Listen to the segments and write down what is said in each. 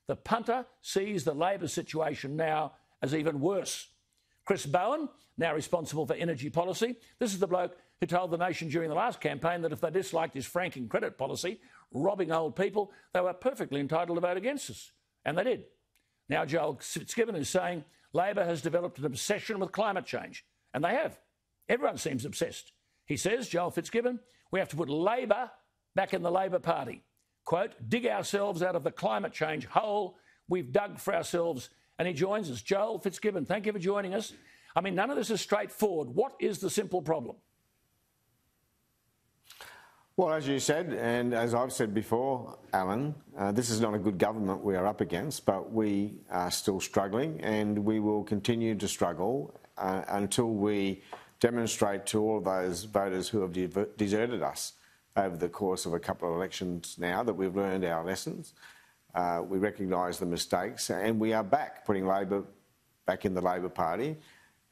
The punter sees the Labor situation now as even worse. Chris Bowen, now responsible for energy policy, this is the bloke who told the nation during the last campaign that if they disliked his franking credit policy, robbing old people, they were perfectly entitled to vote against us. And they did. Now Joel Fitzgibbon is saying Labor has developed an obsession with climate change. And they have. Everyone seems obsessed. He says, Joel Fitzgibbon, we have to put Labor back in the Labor Party. Quote, dig ourselves out of the climate change hole we've dug for ourselves. And he joins us. Joel Fitzgibbon, thank you for joining us. I mean, none of this is straightforward. What is the simple problem? Well, as you said, and as I've said before, Alan, this is not a good government we are up against, but we are still struggling and we will continue to struggle until we demonstrate to all of those voters who have deserted us over the course of a couple of elections now that we've learned our lessons. We recognise the mistakes and we are back, putting Labor back in the Labor Party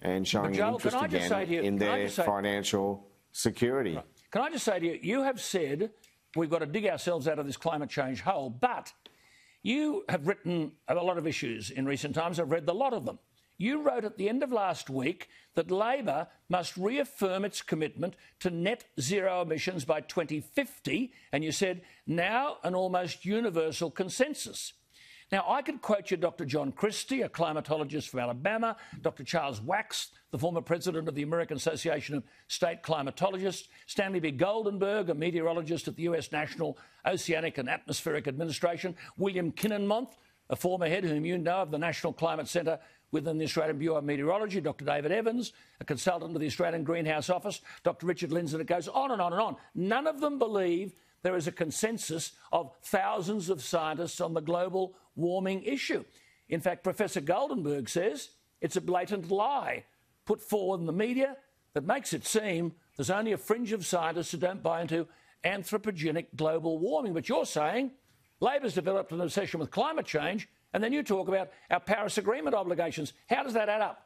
and showing Joel, an interest again in their financial security. Right. Can I just say to you, you have said we've got to dig ourselves out of this climate change hole, but you have written a lot of issues in recent times. I've read a lot of them. You wrote at the end of last week that Labor must reaffirm its commitment to net zero emissions by 2050, and you said now an almost universal consensus. Now, I could quote you Dr. John Christie, a climatologist from Alabama, Dr. Charles Wax, the former president of the American Association of State Climatologists, Stanley B. Goldenberg, a meteorologist at the US National Oceanic and Atmospheric Administration, William Kinnenmonth, a former head whom you know of the National Climate Centre within the Australian Bureau of Meteorology, Dr. David Evans, a consultant to the Australian Greenhouse Office, Dr. Richard Lindsay, and it goes on and on and on. None of them believe there is a consensus of thousands of scientists on the global warming issue. In fact, Professor Goldenberg says it's a blatant lie put forward in the media that makes it seem there's only a fringe of scientists who don't buy into anthropogenic global warming. But you're saying Labor's developed an obsession with climate change, and then you talk about our Paris Agreement obligations. How does that add up?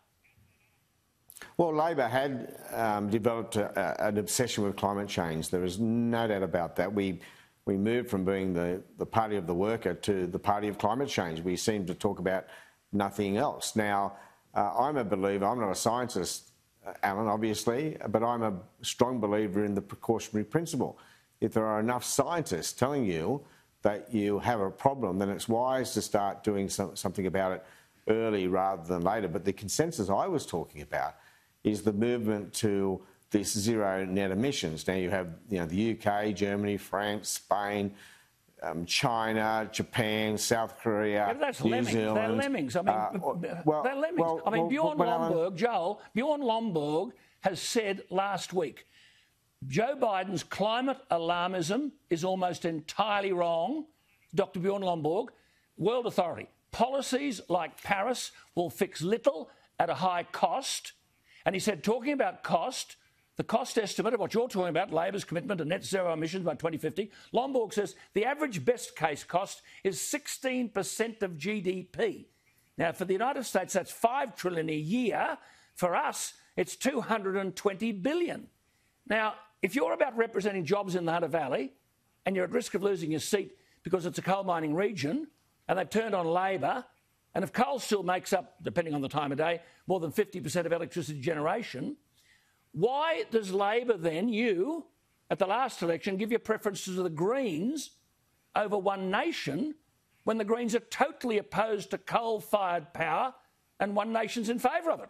Well, Labor had developed an obsession with climate change. There is no doubt about that. We moved from being the party of the worker to the party of climate change. We seem to talk about nothing else. Now, I'm a believer, I'm not a scientist, Alan, obviously, but I'm a strong believer in the precautionary principle. If there are enough scientists telling you that you have a problem, then it's wise to start doing something about it early rather than later. But the consensus I was talking about is the movement to this zero net emissions. Now you have the UK, Germany, France, Spain, China, Japan, South Korea, New Zealand. They're lemmings. I mean, they're lemmings. Bjorn Lomborg, Joel, Bjorn Lomborg has said last week, Joe Biden's climate alarmism is almost entirely wrong. Dr. Bjorn Lomborg, World Authority. Policies like Paris will fix little at a high cost. And he said, talking about cost, the cost estimate of what you're talking about, Labor's commitment to net zero emissions by 2050, Lomborg says the average best case cost is 16% of GDP. Now, for the United States, that's $5 trillion a year. For us, it's $220 billion. Now, if you're about representing jobs in the Hunter Valley and you're at risk of losing your seat because it's a coal mining region and they've turned on Labor, and if coal still makes up, depending on the time of day, more than 50% of electricity generation, why does Labor then, you, at the last election, give your preference to the Greens over One Nation when the Greens are totally opposed to coal-fired power and One Nation's in favour of it?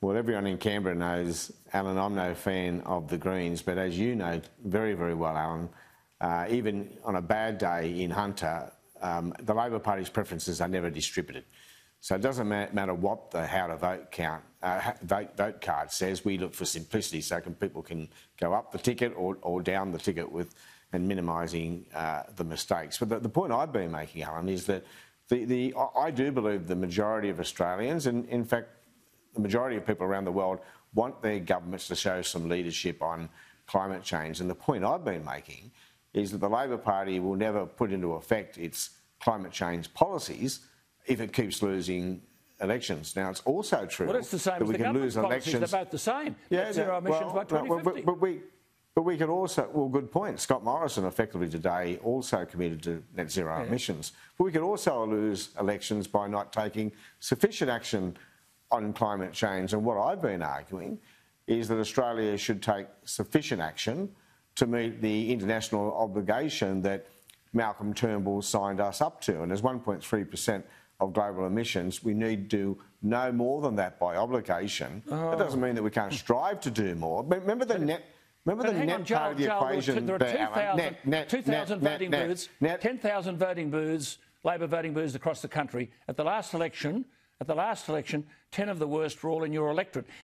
Well, everyone in Canberra knows, Alan, I'm no fan of the Greens, but as you know very, very well, Alan, even on a bad day in Hunter, the Labor Party's preferences are never distributed. So it doesn't matter what the how to vote count, vote card says. We look for simplicity so people can go up the ticket or down the ticket and minimising the mistakes. But the point I've been making, Alan, is that I do believe the majority of Australians, and in fact the majority of people around the world, want their governments to show some leadership on climate change. And the point I've been making is that the Labor Party will never put into effect its climate change policies if it keeps losing elections. Now, it's also true it's the same that we can lose elections. They're both the same. Yeah, zero emissions by 2050. But we could also, well, good point. Scott Morrison effectively today also committed to net zero emissions. But we could also lose elections by not taking sufficient action on climate change. And what I've been arguing is that Australia should take sufficient action to meet the international obligation that Malcolm Turnbull signed us up to. And as 1.3% of global emissions, we need to do no more than that by obligation. That doesn't mean that we can't strive to do more. But remember the net... Remember the net part of the equation there are 2,000 voting booths, 10,000 voting booths, Labor voting booths across the country. At the last election, 10 of the worst were all in your electorate.